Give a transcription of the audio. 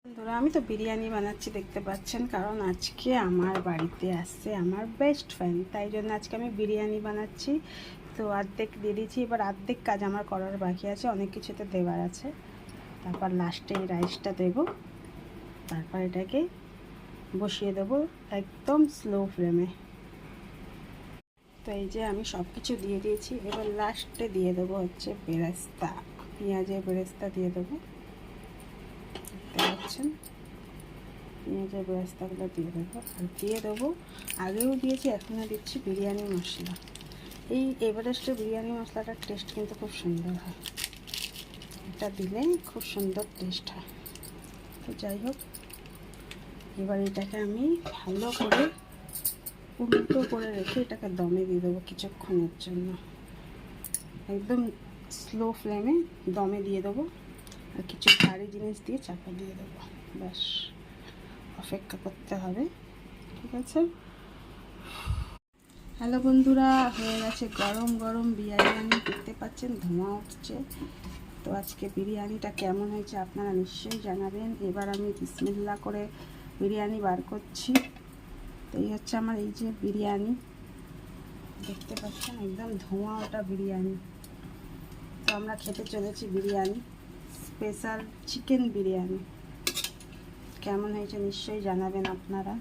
বন্ধুরা, আমি তো বিরিয়ানি বানাচ্ছি দেখতে পাচ্ছেন, কারণ আজকে আমার বাড়িতে আসছে আমার বেস্ট ফ্রেন্ড, তাই জন্য আজকে আমি বিরিয়ানি বানাচ্ছি। তো অর্ধেক দিয়ে দিয়েছি, এবার অর্ধেক কাজ আমার করার বাকি আছে, অনেক কিছুতে দেওয়ার আছে। তারপর লাস্টে এই রাইসটা দেব, তারপর এটাকে বসিয়ে দেবো একদম স্লো ফ্লেমে। তো এই যে আমি সব কিছু দিয়ে দিয়েছি, এবার লাস্টে দিয়ে দেবো হচ্ছে বেরেস্তা, পেঁয়াজের বেরেস্তা দিয়ে দেবো, দেখতে পাচ্ছেন। পেঁয়াজের বেরেস্তাগুলো দিয়ে দেবো, আর দিয়ে দেবো, আগেও দিয়েছি এখনও দিচ্ছি বিরিয়ানি মশলা। এই এভারেস্টের বিরিয়ানি মশলাটার টেস্ট কিন্তু খুব সুন্দর হয়, এটা দিলে খুব সুন্দর টেস্ট হয়। তো যাই হোক, এবার এটাকে আমি ভালো করে উল্টো করে রেখে এটাকে দমে দিয়ে দেবো কিছুক্ষণের জন্য, একদম স্লো ফ্লেমে দমে দিয়ে দেবো। আর কিছু ভারী জিনিস দিয়ে চাপা দিয়ে দেবো, ব্যাস অপেক্ষা করতে হবে, ঠিক আছে। হ্যালো বন্ধুরা, হয়ে গেছে গরম গরম বিরিয়ানি, দেখতে পাচ্ছেন ধোঁয়া উঠছে। তো আজকে বিরিয়ানিটা কেমন হয়েছে আপনারা নিশ্চয়ই জানাবেন। এবার আমি বিসমিল্লাহ করে বিরিয়ানি বার করছি। তো এই হচ্ছে আমার এই যে বিরিয়ানি, দেখতে পাচ্ছেন একদম ধোঁয়া ওটা বিরিয়ানি। তো আমরা খেতে চলেছি বিরিয়ানি, স্পেশাল চিকেন বিরিয়ানি। কেমন হয়েছে নিশ্চয়ই জানাবেন আপনারা।